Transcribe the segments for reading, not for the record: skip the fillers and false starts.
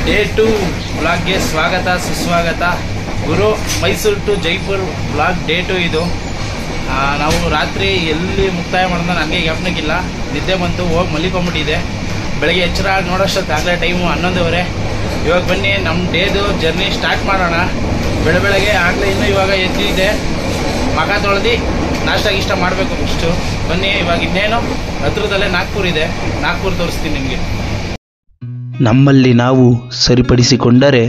Day 2 ಬ್ಲಾಗ್ಗೆ ಸ್ವಾಗತ ಸುಸ್ವಾಗತ. ಗುರು Mysuru to Jaipur blog day 2 ಇದು. ನಾವು ರಾತ್ರಿ ಎಲ್ಲಿ ಮುಕ್ತಾಯ ಮಾಡೋದು ನನಗೆ ಜ್ಞಾಪನಕ್ಕಿಲ್ಲ. ನಿದ್ದೆ ಬಂತು, ಹೋಗಿ ಮಲ್ಲಿಕೊಂಬಿಟ್ಟಿದೆ. ಬೆಳಗ್ಗೆ ಎಚ್ಚರ ಆಗಿ ನೋಡೋಷ್ಟೊತ್ತಾಗಲೇ ಟೈಮು 11:30. ಇವಾಗ ಬನ್ನಿ ನಮ್ಮ ಡೇದು ಜರ್ನಿ ಸ್ಟಾರ್ಟ್ ಮಾಡೋಣ. ಬೆಳಗ್ಗೆ ಆಗಲೇ ಇನ್ನೂ ಇವಾಗ ಎದ್ದಿದೆ, ಮಗ ತೊಳೆದು ನಾಷ್ಟ ಗಿಷ್ಟ ಮಾಡಬೇಕು ಫಸ್ಟು. ಬನ್ನಿ ಇವಾಗ ಇನ್ನೇನು ಹತ್ರದಲ್ಲೇ ನಾಗ್ಪುರ್ ಇದೆ, ನಾಗ್ಪುರ್ ತೋರಿಸ್ತೀನಿ ನಿಮಗೆ. ನಮ್ಮಲ್ಲಿ ನಾವು ಸರಿಪಡಿಸಿಕೊಂಡರೆ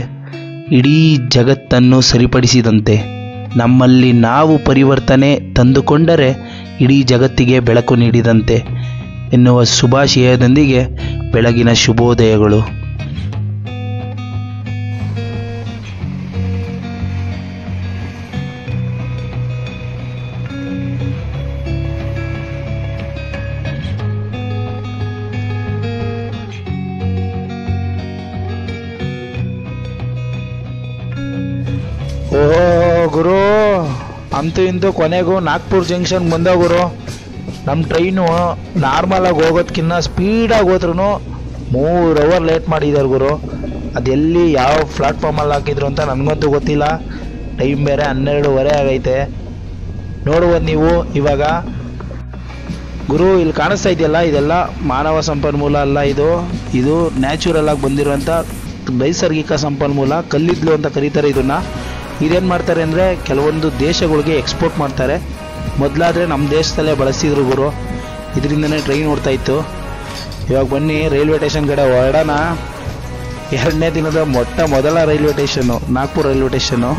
ಇಡೀ ಜಗತ್ತನ್ನು ಸರಿಪಡಿಸಿದಂತೆ. ನಮ್ಮಲ್ಲಿ ನಾವು ಪರಿವರ್ತನೆ ತಂದುಕೊಂಡರೆ ಇಡೀ ಜಗತ್ತಿಗೆ ಬೆಳಕು ನೀಡಿದಂತೆ ಎನ್ನುವ ಶುಭಾಶಯದೊಂದಿಗೆ ಬೆಳಗಿನ ಶುಭೋದಯಗಳು. ಓಹೋ ಗುರು, ಅಂತೂ ಇಂತೂ ಕೊನೆಗೂ ನಾಗ್ಪುರ್ ಜಂಕ್ಷನ್ ಬಂದ ಗುರು. ನಮ್ಮ ಟ್ರೈನು ನಾರ್ಮಲಾಗಿ ಹೋಗೋದಕ್ಕಿಂತ ಸ್ಪೀಡಾಗಿ ಹೋದ್ರೂ 3 ಅವರ್ ಲೇಟ್ ಮಾಡಿದ್ದಾರೆ ಗುರು. ಅದೆಲ್ಲಿ ಯಾವ ಪ್ಲಾಟ್ಫಾರ್ಮಲ್ಲಿ ಹಾಕಿದ್ರು ಅಂತ ನನಗಂತೂ ಗೊತ್ತಿಲ್ಲ. ಟೈಮ್ ಬೇರೆ 12:30 ಆಗೈತೆ. ನೋಡ್ಬೋದು ನೀವು ಇವಾಗ. ಗುರು ಇಲ್ಲಿ ಕಾಣಿಸ್ತಾ ಇದೆಯಲ್ಲ, ಇದೆಲ್ಲ ಮಾನವ ಸಂಪನ್ಮೂಲ ಅಲ್ಲ, ಇದು ನ್ಯಾಚುರಲ್ ಆಗಿ ಬಂದಿರುವಂಥ ನೈಸರ್ಗಿಕ ಸಂಪನ್ಮೂಲ. ಕಲ್ಲಿದ್ಲು ಅಂತ ಕರೀತಾರೆ ಇದನ್ನು. ಇದೇನು ಮಾಡ್ತಾರೆ ಅಂದರೆ ಕೆಲವೊಂದು ದೇಶಗಳಿಗೆ ಎಕ್ಸ್ಪೋರ್ಟ್ ಮಾಡ್ತಾರೆ. ಮೊದಲಾದರೆ ನಮ್ಮ ದೇಶದಲ್ಲೇ ಬಳಸ್ತಿದ್ರು ಗುರು. ಇದರಿಂದನೇ ಟ್ರೈನ್ ಓಡ್ತಾ ಇತ್ತು. ಇವಾಗ ಬನ್ನಿ ರೈಲ್ವೆ ಸ್ಟೇಷನ್ ಕಡೆ ಹೊರಡೋಣ. 2ನೇ ದಿನದ ಮೊದಲ railway station Nagpur railway station.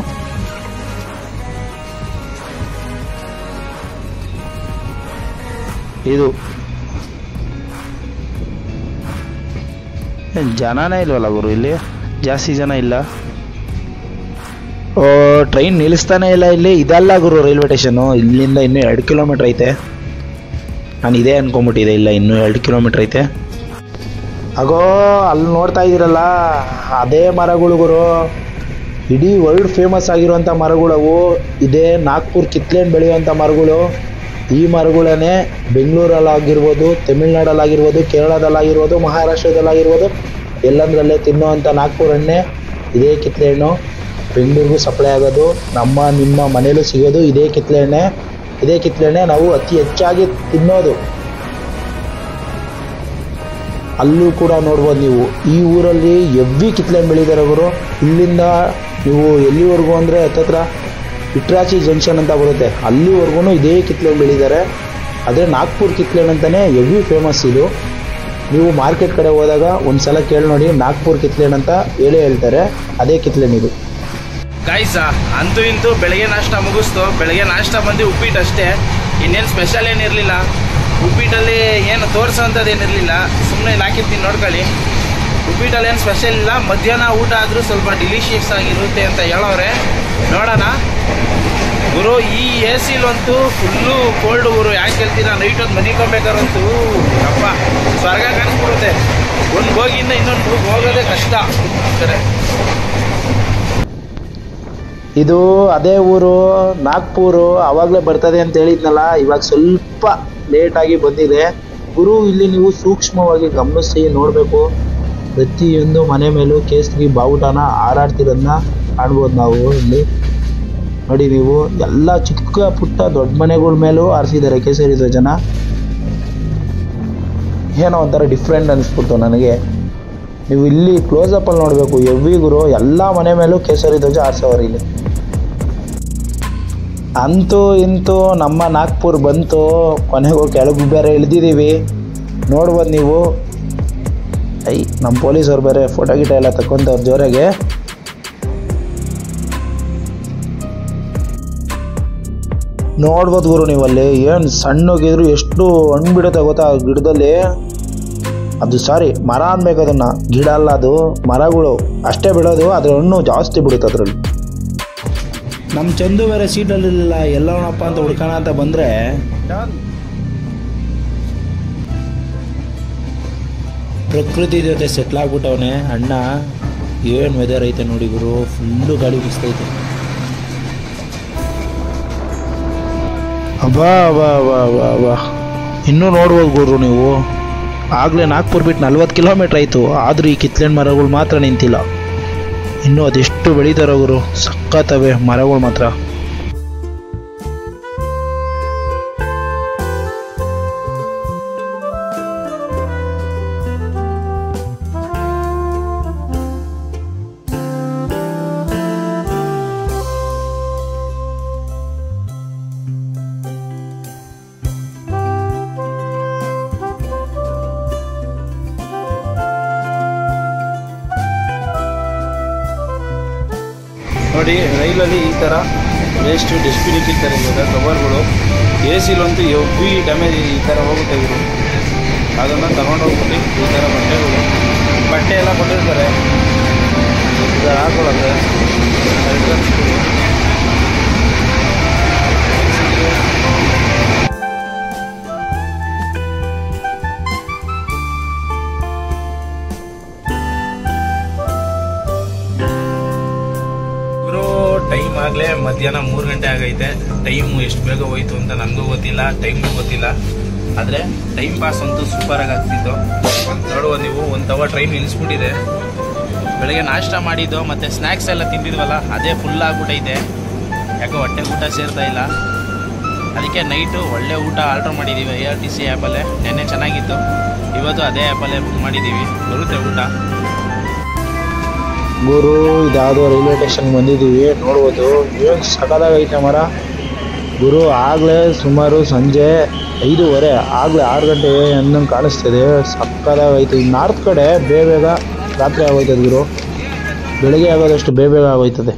ಇದು ಜನನೇ ಇಲ್ವಲ್ಲ ಗುರು, ಇಲ್ಲಿ ಜಾಸ್ತಿ ಜನ ಇಲ್ಲ. ಟ್ರೈನ್ ನಿಲ್ಲಿಸ್ತಾನೆ ಇಲ್ಲ ಇಲ್ಲಿ. ಇದಲ್ಲ ಗುರು ರೈಲ್ವೆ ಸ್ಟೇಷನ್ನು. ಇಲ್ಲಿಂದ ಇನ್ನೂ 2 ಕಿಲೋಮೀಟ್ರ್ ಐತೆ. ನಾನು ಇದೇ ಅಂದ್ಕೊಂಬಿಟ್ಟಿದೆ. ಇಲ್ಲ, ಇನ್ನೂ 2 ಕಿಲೋಮೀಟ್ರ್ ಐತೆ. ಆಗೋ ಅಲ್ಲಿ ನೋಡ್ತಾ ಇದ್ದೀರಲ್ಲ, ಅದೇ ಮರಗಳು ಗುರು. ಇಡೀ ವರ್ಲ್ಡ್ ಫೇಮಸ್ ಆಗಿರುವಂಥ ಮರಗಳವು. ಇದೇ ನಾಗ್ಪುರ್ ಕಿತ್ಲೆಹಣ್ಣು ಬೆಳೆಯುವಂಥ ಮರಗಳು. ಈ ಮರಗಳನ್ನೇ ಬೆಂಗಳೂರಲ್ಲಾಗಿರ್ಬೋದು, ತಮಿಳ್ನಾಡಲ್ಲಾಗಿರ್ಬೋದು, ಕೇರಳದಲ್ಲಾಗಿರ್ಬೋದು, ಮಹಾರಾಷ್ಟ್ರದಲ್ಲಾಗಿರ್ಬೋದು, ಎಲ್ಲಂದ್ರಲ್ಲೇ ತಿನ್ನೋವಂಥ ನಾಗ್ಪುರ್ ಹಣ್ಣೆ ಇದೇ ಕಿತ್ಲೆಹಣ್ಣು. ಬೆಂಗಳೂರಿಗೂ ಸಪ್ಲೈ ಆಗೋದು, ನಿಮ್ಮ ಮನೇಲೂ ಸಿಗೋದು ಇದೇ ಕಿತ್ಲೆಹಣ್ಣೆ. ಇದೇ ಕಿತ್ಲೆಹಣ್ಣೆ ನಾವು ಅತಿ ಹೆಚ್ಚಾಗಿ ತಿನ್ನೋದು. ಅಲ್ಲೂ ಕೂಡ ನೋಡ್ಬೋದು ನೀವು. ಈ ಊರಲ್ಲಿ ಎವ್ವಿ ಕಿತ್ಲೆಹಣ್ಣು ಬೆಳೀತಾರೆ ಗುರು. ಇಲ್ಲಿಂದ ನೀವು ಎಲ್ಲಿವರೆಗೂ ಅಂದರೆ ಹತ್ತತ್ರ ಇಟ್ರಾಚಿ ಜಂಕ್ಷನ್ ಅಂತ ಬರುತ್ತೆ, ಅಲ್ಲಿವರೆಗೂ ಇದೇ ಕಿತ್ಲೆಹಣ್ಣು ಬೆಳೀತಾರೆ. ಆದರೆ ನಾಗ್ಪುರ್ ಕಿತ್ಲೆಹಣ್ಣು ಅಂತಲೇ ಎವ್ವಿ ಫೇಮಸ್ ಇದು. ನೀವು ಮಾರ್ಕೆಟ್ ಕಡೆ ಹೋದಾಗ ಒಂದು ಸಲ ಕೇಳಿ ನೋಡಿ, ನಾಗ್ಪುರ್ ಕಿತ್ಲೆಹಣ್ಣು ಅಂತ ಹೇಳ್ತಾರೆ. ಅದೇ ಕಿತ್ಲೆಹಣ್ಣು ಇದು. ಗಾಯ್ಸ, ಅಂತೂ ಇಂತೂ ಬೆಳಗ್ಗೆ ನಾಷ್ಟ ಮುಗಿಸ್ತು. ಬೆಳಗ್ಗೆ ನಾಷ್ಟ ಬಂದು ಉಪ್ಪಿಟ್ಟು ಅಷ್ಟೇ, ಇನ್ನೇನು ಸ್ಪೆಷಲ್ ಏನಿರಲಿಲ್ಲ. ಉಪ್ಪಿಟ್ಟಲ್ಲಿ ಏನು ತೋರಿಸೋಂಥದ್ದು ಏನಿರಲಿಲ್ಲ, ಸುಮ್ಮನೆ ಇಲ್ಲಿ ಹಾಕಿರ್ತೀನಿ ನೋಡ್ಕೊಳ್ಳಿ. ಉಪ್ಪಿಟ್ಟಲ್ಲಿ ಏನು ಸ್ಪೆಷಲ್ ಇಲ್ಲ. ಮಧ್ಯಾಹ್ನ ಊಟ ಆದರೂ ಸ್ವಲ್ಪ ಡಿಲಿಷಿಯಸ್ ಆಗಿರುತ್ತೆ ಅಂತ ಹೇಳೋರೆ. ನೋಡೋಣ ಗುರು. ಈ ಎ ಸಿಲಂತೂ ಫುಲ್ಲು ಕೋಲ್ಡ್ ಗುರು. ಯಾಕೆ ಹೇಳ್ತೀರಾ, ನೈಟ್ ಒಂದು ಮನಿಕೊಬೇಕಾರಂತೂ ಅಪ್ಪ ಸ್ವರ್ಗ ಕಾಣಿಸ್ಬಿಡುತ್ತೆ. ಒಂದು ಬೋಗಿಯಿಂದ ಇನ್ನೊಂದು ಹೋಗೋದೇ ಕಷ್ಟ. ಸರಿ, ಇದು ಅದೇ ಊರು ನಾಗ್ಪುರು. ಆವಾಗಲೇ ಬರ್ತದೆ ಅಂತ ಹೇಳಿದ್ನಲ್ಲ, ಇವಾಗ ಸ್ವಲ್ಪ ಲೇಟಾಗಿ ಬಂದಿದೆ ಗುರು. ಇಲ್ಲಿ ನೀವು ಸೂಕ್ಷ್ಮವಾಗಿ ಗಮನಿಸಿ ನೋಡಬೇಕು. ಪ್ರತಿಯೊಂದು ಮನೆ ಮೇಲೂ ಕೇಸರಿ ಬಾವುಟನ ಹಾರಾಡ್ತಿರೋದನ್ನ ಕಾಣ್ಬೋದು ನಾವು ಇಲ್ಲಿ. ನೋಡಿ ನೀವು, ಎಲ್ಲ ಚಿಕ್ಕ ಪುಟ್ಟ ದೊಡ್ಡ ಮನೆಗಳ ಮೇಲೂ ಹಾರಿಸಿದ್ದಾರೆ ಕೇಸರಿ ಧ್ವಜನ. ಏನೋ ಒಂಥರ ಡಿಫ್ರೆಂಟ್ ಅನಿಸ್ಬಿಡ್ತು ನನಗೆ. ನೀವು ಇಲ್ಲಿ ಕ್ಲೋಸಪ್ಪಲ್ಲಿ ನೋಡಬೇಕು. ಎವ್ವಿ ಗುರು, ಎಲ್ಲ ಮನೆ ಮೇಲೂ ಕೇಸರಿ ಧ್ವಜ ಹಾರಿಸೋರು ಇಲ್ಲಿ. ಅಂತೂ ಇಂತೂ ನಮ್ಮ ನಾಗ್ಪುರ್ ಬಂತು. ಕೊನೆಗೂ ಕೆಳಗೆ ಬೇರೆ ಇಳಿದಿದ್ದೀವಿ. ನೋಡ್ಬೋದು ನೀವು. ನಮ್ಮ ಪೊಲೀಸವ್ರು ಬೇರೆ ಫೋಟೋ ಗಿಟ ಎಲ್ಲ ತಗೊಂತವ್ರು ಜೋರಾಗೆ. ನೋಡ್ಬೋದು ಗುರು ನೀವಲ್ಲಿ. ಏನು ಸಣ್ಣಗಿದ್ರು ಎಷ್ಟು ಹಣ್ಣು ಬಿಡುತ್ತೆ ಗೊತ್ತಾ ಗಿಡದಲ್ಲಿ. ಅದು ಸಾರಿ, ಮರ ಅನ್ಬೇಕು ಅದನ್ನು. ಗಿಡ ಅಲ್ಲ ಅದು, ಮರಗಳು ಅಷ್ಟೇ ಬಿಡೋದು. ಅದ್ರ ಹಣ್ಣು ಜಾಸ್ತಿ ಬಿಡುತ್ತೆ ಅದರಲ್ಲಿ. ನಮ್ಮ ಚಂದು ಬೇರೆ ಸೀಟಲ್ಲಿರಲಿಲ್ಲ. ಎಲ್ಲವನಪ್ಪ ಅಂತ ಹುಡ್ಕೋಣ ಅಂತ ಬಂದರೆ ಪ್ರಕೃತಿ ಜೊತೆ ಸೆಟ್ಲ್ ಆಗ್ಬಿಟ್ಟವನೇ ಅಣ್ಣ. ಏನು ವೆದರ್ ಐತೆ ನೋಡಿ ಗುರು. ಫುಲ್ಲು ಗಾಳಿ ಬೀಸ್ತೈತೆ. ಅಬ್ಬಾ ಅಬ್ಬಾ ಅಬ್ಬಾ ಅಬ್ಬಾ ಅಬ್ಬಾ. ಇನ್ನೂ ನೋಡ್ಬೋದು ಗುರು ನೀವು. ಆಗಲೇ ನಾಗ್ಪುರ್ ಬಿಟ್ಟು 40 ಕಿಲೋಮೀಟ್ರ್ ಆಯಿತು, ಆದರೂ ಈ ಕಿತ್ಲೆ ಮರಗಳು ಮಾತ್ರ ನಿಂತಿಲ್ಲ. ಇನ್ನೂ ಅದೆಷ್ಟು ಬೆಳೀತಾರೋ ಗುರು, ಸಕ್ಕತ್ತವೆ ಮರಗಳು ಮಾತ್ರ. ನೋಡಿ, ರೈಲಲ್ಲಿ ಈ ಥರ ವೇಸ್ಟ್ ಡಸ್ಟ್ಬಿನ್ ಇಟ್ಟಿರ್ತಾರೆ ಇವಾಗ ಕವರ್ಗಳು. ಎ ಸಿಲಂತೂ ಎವ್ರಿ ಡ್ಯಾಮೇಜ್ ಈ ಥರ ಹೋಗುತ್ತೆ ಇವರು. ಅದನ್ನು ತಗೊಂಡೋಗ್ಬಿಟ್ಟು ಈ ಥರ ಬಟ್ಟೆ ಎಲ್ಲ ಕೊಟ್ಟಿರ್ತಾರೆ, ಇದರ ಹಾಕೊಳ್ಳೋದು ಟೈಮ್ ಆಗಲೇ ಮಧ್ಯಾಹ್ನ 3 ಗಂಟೆ ಆಗೈತೆ. ಟೈಮು ಎಷ್ಟು ಬೇಗ ಹೋಯ್ತು ಅಂತ ನನಗೂ ಗೊತ್ತಿಲ್ಲ, ಟೈಮ್ಗೂ ಗೊತ್ತಿಲ್ಲ. ಆದರೆ ಟೈಮ್ ಪಾಸ್ ಅಂತೂ ಸೂಪರಾಗಿ ಆಗ್ತಿತ್ತು. ನೋಡುವ ನೀವು, 1 ಅವರ್ ಟ್ರೈನ್ ನಿಲ್ಲಿಸ್ಬಿಟ್ಟಿದೆ. ಬೆಳಗ್ಗೆ ನಾಷ್ಟ ಮಾಡಿದ್ದು ಮತ್ತು ಸ್ನ್ಯಾಕ್ಸ್ ಎಲ್ಲ ತಿಂದಿದ್ವಲ್ಲ, ಅದೇ ಫುಲ್ ಆಗ್ಬಿಟ್ಟೈತೆ. ಯಾಕೋ ಹೊಟ್ಟೆ ಊಟ ಸೇರ್ತಾ ಇಲ್ಲ. ಅದಕ್ಕೆ ನೈಟು ಒಳ್ಳೆ ಊಟ ಆರ್ಡ್ರ್ ಮಾಡಿದ್ದೀವಿ IRTC ಆ್ಯಪಲ್ಲೇ. ನೆನ್ನೆ ಚೆನ್ನಾಗಿತ್ತು, ಇವತ್ತು ಅದೇ ಆ್ಯಪಲ್ಲೇ ಬುಕ್ ಮಾಡಿದ್ದೀವಿ. ಬರುತ್ತೆ ಊಟ. ಗುರು, ಇದ್ಯಾವುದೋ ರೈಲ್ವೆ ಸ್ಟೇಷನ್ಗೆ ಬಂದಿದ್ದೀವಿ. ನೋಡ್ಬೋದು ಏನು ಸಕಲಾಗೈತೆ ಮರ ಗುರು. ಆಗಲೇ ಸುಮಾರು ಸಂಜೆ 5:15, ಆಗಲೇ 6 ಗಂಟೆ ಅನ್ನಂಗೆ ಕಾಣಿಸ್ತದೆ. ಸಕ್ಕಲಾಗೈತೆ. ಈ ನಾರ್ತ್ ಕಡೆ ಬೇಗ ರಾತ್ರಿ ಆಗೋಯ್ತದೆ ಗುರು, ಬೆಳಗ್ಗೆ ಆಗೋದಷ್ಟು ಬೇಗ ಆಗೋಯ್ತದೆ.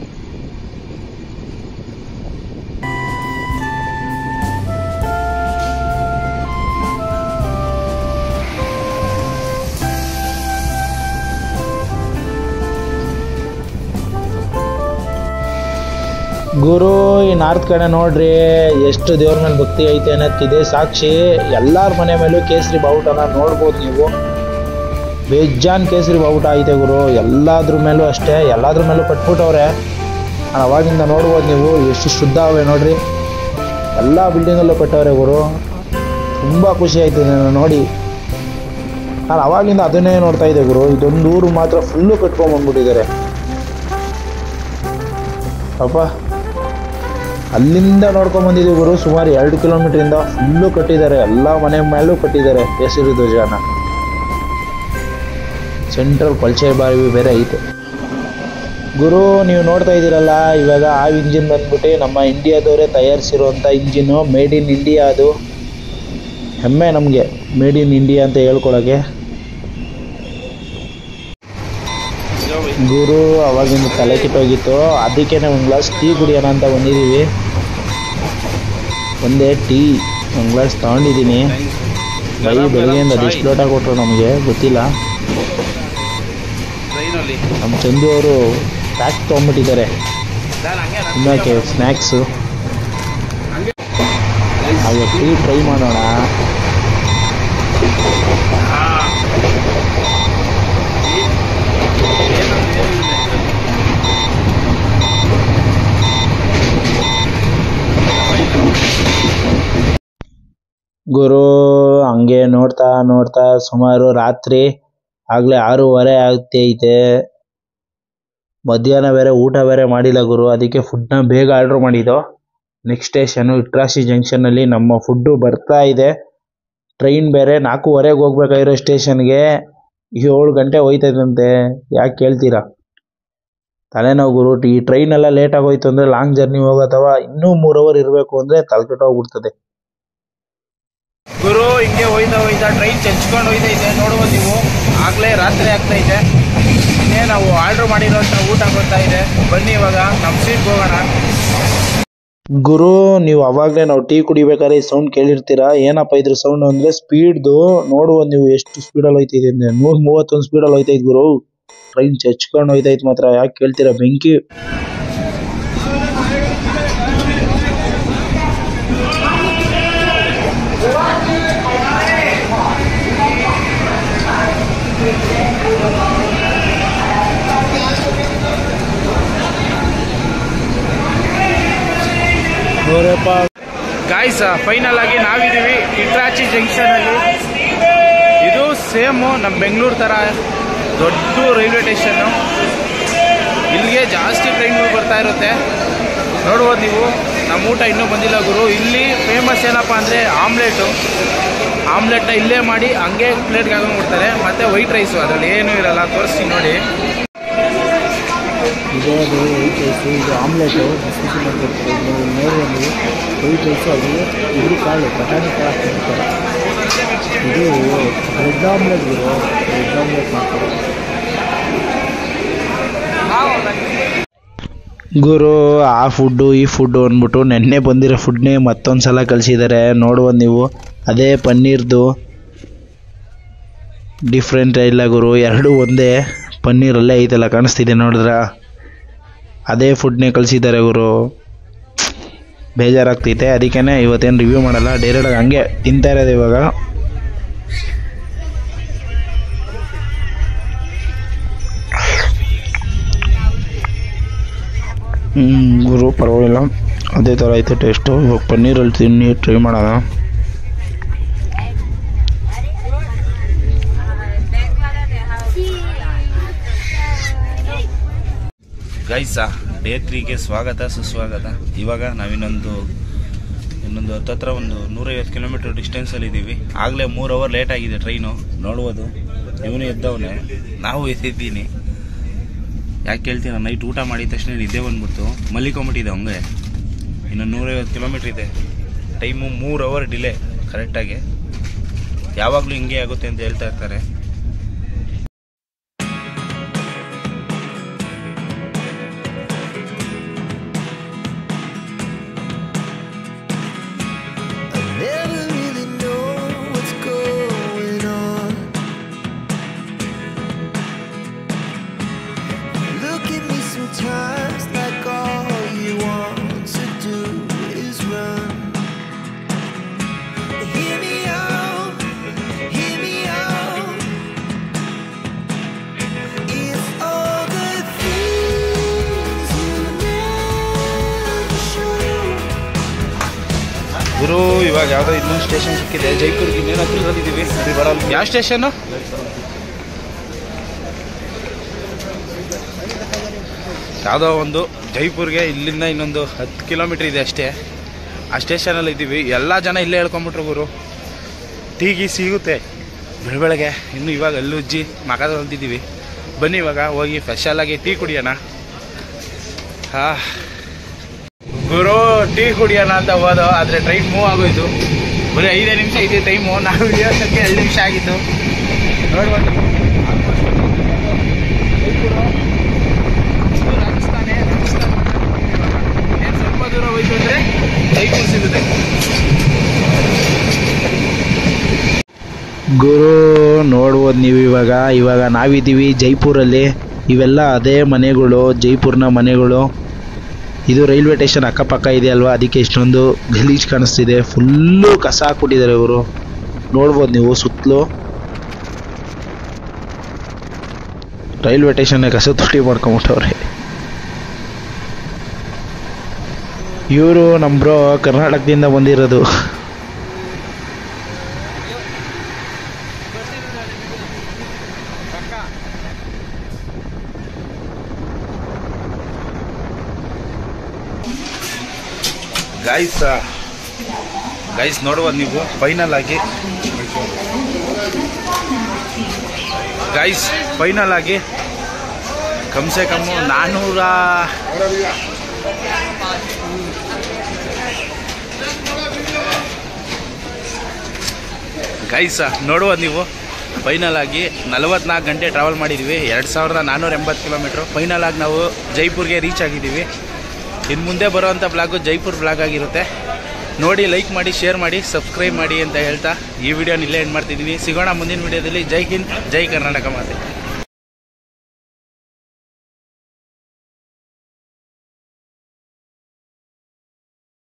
ಗುರು, ಈ ನಾರ್ತ್ ಕಡೆ ನೋಡ್ರಿ ಎಷ್ಟು ದೇವ್ರ ಮೇಲೆ ಭಕ್ತಿ ಐತೆ ಅನ್ನೋದಕ್ಕಿದೆ ಸಾಕ್ಷಿ. ಎಲ್ಲರ ಮನೆ ಮೇಲೂ ಕೇಸರಿ ಬಾವುಟನ ನೋಡ್ಬೋದು ನೀವು. ಬೇಜಾನ್ ಕೇಸರಿ ಬಾವುಟ ಐತೆ ಗುರು, ಎಲ್ಲಾದ್ರ ಮೇಲೂ ಅಷ್ಟೇ, ಎಲ್ಲಾದ್ರ ಮೇಲೂ ಕಟ್ಬಿಟ್ಟವ್ರೆ. ಅವಾಗಿಂದ ನೋಡ್ಬೋದು ನೀವು ಎಷ್ಟು ಶುದ್ಧ ಅವೆ ನೋಡ್ರಿ. ಎಲ್ಲ ಬಿಲ್ಡಿಂಗಲ್ಲೂ ಕಟ್ಟವ್ರೆ ಗುರು. ತುಂಬ ಖುಷಿ ಆಯ್ತು ನಾನು ನೋಡಿ. ನಾನು ಅವಾಗಿಂದ ಅದನ್ನೇ ನೋಡ್ತಾ ಇದ್ದೆ ಗುರು. ಇದೊಂದು ಊರು ಮಾತ್ರ ಫುಲ್ಲು ಕಟ್ಕೊಂಡ್ಬಂದ್ಬಿಟ್ಟಿದ್ದಾರೆ ಪಾಪ. ಅಲ್ಲಿಂದ ನೋಡ್ಕೊಂಬಂದಿದ್ದೀವಿ ಗುರು. ಸುಮಾರು 2 ಕಿಲೋಮೀಟ್ರಿಂದ ಫುಲ್ಲು ಕಟ್ಟಿದ್ದಾರೆ, ಎಲ್ಲ ಮನೆ ಮೇಲೂ ಕಟ್ಟಿದ್ದಾರೆ ಕೇಸರಿ ಧ್ವಜನ. ಸೆಂಟ್ರಲ್ ಕೊಳಚೆ ಬಾವಿ ಬೇರೆ ಐತೆ ಗುರು. ನೀವು ನೋಡ್ತಾ ಇದ್ದೀರಲ್ಲ, ಇವಾಗ ಆ ಇಂಜಿನ್ ಬಂದ್ಬಿಟ್ಟು ನಮ್ಮ ಇಂಡಿಯಾದವರೇ ತಯಾರಿಸಿರುವಂಥ ಇಂಜಿನ್ನು, ಮೇಡ್ ಇನ್ ಇಂಡಿಯಾ. ಅದು ಹೆಮ್ಮೆ ನಮಗೆ ಮೇಡ್ ಇನ್ ಇಂಡಿಯಾ ಅಂತ ಹೇಳ್ಕೊಳಕ್ಕೆ ಗುರು. ಅವಾಗಿಂದ ತಲೆ ಕೆಟ್ಟೋಗಿತ್ತು, ಅದಕ್ಕೇ ಒಂದು ಗ್ಲಾಸ್ ಟೀ ಕುಡಿಯೋಣ ಅಂತ ಬಂದಿದ್ದೀವಿ. ಒಂದೇ ಟೀ 1 ಗ್ಲಾಸ್ ತೊಗೊಂಡಿದ್ದೀನಿ. ಬೆಳಗ್ಗೆಯಿಂದ ಅದೆಷ್ಟು ಲೋಟ ಕೊಟ್ಟರು ನಮಗೆ ಗೊತ್ತಿಲ್ಲ. ನಮ್ಮ ಚಂದು ಅವರು ಪ್ಯಾಕ್ ತೊಗೊಂಡ್ಬಿಟ್ಟಿದ್ದಾರೆ ತಿನ್ನೋಕ್ಕೆ ಸ್ನ್ಯಾಕ್ಸು. ಹಾಗೆ ಟೀ ಟ್ರೈ ಮಾಡೋಣ. ಗುರು, ಹಂಗೆ ನೋಡ್ತಾ ನೋಡ್ತಾ ಸುಮಾರು ರಾತ್ರಿ ಆಗಲೇ 6:15 ಆಗ್ತೈತೆ. ಮಧ್ಯಾಹ್ನ ಬೇರೆ ಊಟ ಬೇರೆ ಮಾಡಿಲ್ಲ ಗುರು, ಅದಕ್ಕೆ ಫುಡ್ನ ಬೇಗ ಆರ್ಡ್ರ್ ಮಾಡಿದ್ದು. ನೆಕ್ಸ್ಟ್ ಸ್ಟೇಷನು ಇಟ್ರಾಸಿ ಜಂಕ್ಷನಲ್ಲಿ ನಮ್ಮ ಫುಡ್ಡು ಬರ್ತಾ ಇದೆ. ಟ್ರೈನ್ ಬೇರೆ 4:15 ಹೋಗ್ಬೇಕಾಗಿರೋ ಸ್ಟೇಷನ್ಗೆ 7 ಗಂಟೆ ಹೋಯ್ತೈತಂತೆ. ಯಾಕೆ ಕೇಳ್ತೀರಾ? ತಲೆನೋವು ಗುರು. ಈ ಟ್ರೈನೆಲ್ಲ ಲೇಟ್ ಆಗೋಯ್ತು ಅಂದರೆ ಲಾಂಗ್ ಜರ್ನಿ ಹೋಗೋತವ ಇನ್ನೂ 3 ಅವರ್ ಇರಬೇಕು ಅಂದರೆ ತಲೆಕೆಟ್ಟೋಗ್ಬಿಡ್ತದೆ ಗುರು. ಹಿಂಗೆ ಹೋಯ್ತಾ ಟ್ರೈನ್ ಚಚ್ಕೊಂಡು ಹೋಯ್ತೈತೆ. ನೋಡ್ಬೋದು ನೀವು, ಆಗಲೇ ರಾತ್ರಿ ಆಗ್ತೈತೆ. ಇನ್ನೇ ನಾವು ಆರ್ಡ್ರ್ ಮಾಡಿರೋಂಥ ಊಟ ಬರ್ತಾ ಇದೆ. ಬನ್ನಿ ಇವಾಗ ನಮ್ಮ ಸೀಟ್ಗೆ ಹೋಗೋಣ. ಗುರು, ನೀವು ಅವಾಗಲೇ ನಾವು ಟೀ ಕುಡಿಬೇಕಾದ್ರೆ ಈ ಸೌಂಡ್ ಕೇಳಿರ್ತೀರಾ. ಏನಪ್ಪ ಇದ್ರ ಸೌಂಡ್ ಅಂದರೆ ಸ್ಪೀಡ್ದು. ನೋಡ್ಬೋದು ನೀವು ಎಷ್ಟು ಸ್ಪೀಡಲ್ಲಿ ಹೋಯ್ತೈತೆ ಅಂದರೆ 131 ಸ್ಪೀಡಲ್ಲಿ ಹೋಯ್ತೈತೆ ಗುರು. ಟ್ರೈನ್ ಚಚ್ಕೊಂಡು ಹೋಯ್ತೈತೆ ಮಾತ್ರ. ಯಾಕೆ ಕೇಳ್ತೀರಾ? ಬೆಂಕಿ. ಗಾಯ್ಸ್, ಫೈನಲ್ ಆಗಿ ನಾವಿದ್ದೀವಿ ಇಟ್ರಾಚಿ ಜಂಕ್ಷನ್ ಅಲ್ಲಿ. ಇದು ಸೇಮು ನಮ್ಮ ಬೆಂಗಳೂರು ಥರ ದೊಡ್ಡ ರೈಲ್ವೆ ಸ್ಟೇಷನ್ನು. ಇಲ್ಲಿಗೆ ಜಾಸ್ತಿ ಟ್ರೈನ್ಗಳು ಬರ್ತಾ ಇರುತ್ತೆ. ನೋಡ್ಬೋದು ನೀವು. ನಮ್ಮ ಊಟ ಇನ್ನೂ ಬಂದಿಲ್ಲ ಗುರು. ಇಲ್ಲಿ ಫೇಮಸ್ ಏನಪ್ಪ ಅಂದರೆ ಆಮ್ಲೆಟ್ನ ಇಲ್ಲೇ ಮಾಡಿ ಹಂಗೆ ಪ್ಲೇಟ್ಗೆ ಹಾಕೊಂಡ್ಬಿಡ್ತಾರೆ. ಮತ್ತು ವೈಟ್ ರೈಸು, ಅದರಲ್ಲಿ ಏನೂ ಇರಲ್ಲ. ತೋರಿಸ್ತೀನಿ ನೋಡಿ. ಇದು ವೈಟ್ ರೈಸು, ಇದು ಆಮ್ಲೆಟು ಬಿಸಿ ಮಾಡ್ಕೊಡ್ತಾರೆ. ನೋಡ್ಬೋದು ವೈಟ್ ರೈಸು, ಅದು ಇದ್ರ ಕಾಳು ಬಟಾಣಿ ಕಾಳು ಹಾಕ್ತಿರ್ತಾರೆ. ಇದು ಬ್ರೆಡ್ ಆಮ್ಲೆಟ್ ಗುರು, ಬ್ರೆಡ್ ಆಮ್ಲೆಟ್ ಮಾಡ್ತಾರೆ ಗುರು. ಆ ಫುಡ್ಡು ಈ ಫುಡ್ಡು ಅಂದ್ಬಿಟ್ಟು ನೆನ್ನೆ ಬಂದಿರೋ ಫುಡ್ನೇ ಮತ್ತೊಂದು ಸಲ ಕಳಿಸಿದ್ದಾರೆ. ನೋಡ್ಬೋದು ನೀವು. ಅದೇ ಪನ್ನೀರ್ದು ಡಿಫ್ರೆಂಟ್ ಇಲ್ಲ ಗುರು, ಎರಡೂ ಒಂದೇ. ಪನ್ನೀರಲ್ಲೇ ಐತಲ್ಲ, ಕಾಣಿಸ್ತಿದೆ ನೋಡಿದ್ರ. ಅದೇ ಫುಡ್ನೇ ಕಳಿಸಿದ್ದಾರೆ ಗುರು. ಬೇಜಾರಾಗ್ತೈತೆ. ಅದಕ್ಕೇ ಇವತ್ತೇನು ರಿವ್ಯೂ ಮಾಡಲ್ಲ, ಡೈರೆಕ್ಟಾಗಿ ಹಂಗೆ ತಿಂತಾ ಇರೋದು ಇವಾಗ. ಗುರು ಪರವಾಗಿಲ್ಲ, ಅದೇ ಥರ ಐತೆ ಟೇಸ್ಟು. ಇವಾಗ ಪನ್ನೀರಲ್ಲಿ ತಿನ್ನಿ ಟ್ರೈ ಮಾಡೋಣ. ಗೈಸ, ಡೇ 3ಗೆ ಸ್ವಾಗತ ಸುಸ್ವಾಗತ. ಇವಾಗ ನಾವಿನ್ನೊಂದು ಹತ್ತತ್ರ ಒಂದು 150 ಕಿಲೋಮೀಟರ್ ಡಿಸ್ಟೆನ್ಸಲ್ಲಿ ಇದ್ದೀವಿ. ಆಗಲೇ 3 ಅವರ್ ಲೇಟ್ ಆಗಿದೆ ಟ್ರೈನು. ನೋಡ್ಬೋದು, ಇವನು ಎದ್ದವನೇ, ನಾವು ಎದ್ದಿದ್ದೀನಿ. ಯಾಕೆ ಕೇಳ್ತೀನಿ, ನಾನು ನೈಟ್ ಊಟ ಮಾಡಿದ ತಕ್ಷಣ ನಿದ್ದೆ ಬಂದ್ಬಿಡ್ತು, ಮಲ್ಲಿಕೊಂಬಿಟ್ಟಿದೆ ಹಂಗೆ. ಇನ್ನು 150 ಕಿಲೋಮೀಟ್ರ್ ಇದೆ. ಟೈಮು 3 ಅವರ್ ಡಿಲೇ ಕರೆಕ್ಟಾಗಿ. ಯಾವಾಗಲೂ ಹಿಂಗೆ ಆಗುತ್ತೆ ಅಂತ ಹೇಳ್ತಾ ಇರ್ತಾರೆ. Sometimes like all you want to do is run. Hear me out, hear me out. If all the things you never show. ಗುರು, ಇವಾಗ ಯಾವುದೋ ಇನ್ನೊಂದು ಸ್ಟೇಷನ್ ಸಿಕ್ಕಿದೆ. ಜೈಪುರ್ಗೆ ಇನ್ನೇನು ಹತ್ತಿರದಲ್ಲಿದ್ದೀವಿ. ಅದು ಬರಲ್ಲ. ಯಾವ ಸ್ಟೇಷನ್ನು? ಯಾವುದೋ ಒಂದು ಜೈಪುರ್ಗೆ ಇಲ್ಲಿಂದ ಇನ್ನೊಂದು 10 ಕಿಲೋಮೀಟ್ರ್ ಇದೆ ಅಷ್ಟೇ. ಆ ಸ್ಟೇಷನಲ್ಲಿ ಇದ್ದೀವಿ. ಎಲ್ಲ ಜನ ಇಲ್ಲೇ ಹೇಳ್ಕೊಂಬಿಟ್ರು ಗುರು. ಟೀಗಿ ಸಿಗುತ್ತೆ ಬೆಳಗ್ಗೆ. ಇನ್ನು ಇವಾಗ ಅಲ್ಲುಜ್ಜಿ ಮಗ ಹೊಂದಿದ್ದೀವಿ. ಬನ್ನಿ ಇವಾಗ ಹೋಗಿ ಸ್ಪೆಷಲಾಗಿ ಟೀ ಕುಡಿಯೋಣ. ಗುರು, ಟೀ ಕುಡಿಯೋಣ ಅಂತ ಹೋದೋ, ಆದರೆ ಟ್ರೈನ್ ಮೂವ್ ಆಗೋಯ್ತು. ಬರೀ 5 ನಿಮಿಷ ಇದೆ ಟೈಮು. ನಾವು ಇಳಿಯೋದಕ್ಕೆ 2 ನಿಮಿಷ ಆಗಿತ್ತು. ನೋಡ್ಬೋದು, ಸ್ವಲ್ಪ ದೂರ ಹೋಯ್ತು ಅಂದರೆ ಜೈಪುರ್ ಸಿಗುತ್ತೆ. ಗುರು, ನೋಡ್ಬೋದು ನೀವು. ಇವಾಗ ನಾವಿದ್ದೀವಿ ಜೈಪುರಲ್ಲಿ. ಇವೆಲ್ಲ ಅದೇ ಮನೆಗಳು, ಜೈಪುರ್ನ ಮನೆಗಳು. ಇದು ರೈಲ್ವೆ ಸ್ಟೇಷನ್ ಅಕ್ಕಪಕ್ಕ ಇದೆ ಅಲ್ವಾ, ಅದಕ್ಕೆ ಇಷ್ಟೊಂದು ಗಲೀಜ್ ಕಾಣಿಸ್ತಿದೆ. ಫುಲ್ಲು ಕಸ ಹಾಕ್ಬಿಟ್ಟಿದ್ದಾರೆ ಇವರು. ನೋಡ್ಬೋದು ನೀವು ಸುತ್ತಲೂ. ರೈಲ್ವೆ ಸ್ಟೇಷನ್ನೇ ಕಸ ತೊಟ್ಟಿ ಮಾಡ್ಕೊಂಬಿಟ್ಟವ್ರೆ ಇವರು. ನಮ್ಮ ಬ್ರೋ ಕರ್ನಾಟಕದಿಂದ ಬಂದಿರೋದು. ಗೈಸ್ ನೋಡ್ಬೋದು ನೀವು. ಫೈನಲ್ ಆಗಿ ಕಮ್ಸೆ ಕಮ್ಮು 400 ಗೈಸ್ ನೋಡ್ಬೋದು ನೀವು. ಫೈನಲ್ ಆಗಿ 44 ಗಂಟೆ ಟ್ರಾವೆಲ್ ಮಾಡಿದ್ದೀವಿ. 2480 ಕಿಲೋಮೀಟ್ರು. ಫೈನಲ್ ಆಗಿ ನಾವು ಜೈಪುರ್ಗೆ ರೀಚ್ ಆಗಿದ್ದೀವಿ. ಇನ್ನು ಮುಂದೆ ಬರೋವಂಥ ಬ್ಲಾಗು ಜೈಪುರ್ ಬ್ಲಾಗ್ ಆಗಿರುತ್ತೆ. ನೋಡಿ, ಲೈಕ್ ಮಾಡಿ, ಶೇರ್ ಮಾಡಿ, ಸಬ್ಸ್ಕ್ರೈಬ್ ಮಾಡಿ ಅಂತ ಹೇಳ್ತಾ ಈ ವಿಡಿಯೋನ ಇಲ್ಲೇ ಎಂಡ್ ಮಾಡ್ತಿದ್ದೀನಿ. ಸಿಗೋಣ ಮುಂದಿನ ವಿಡಿಯೋದಲ್ಲಿ. ಜೈ ಹಿಂದ್, ಜೈ ಕರ್ನಾಟಕ ಮಾತೆ.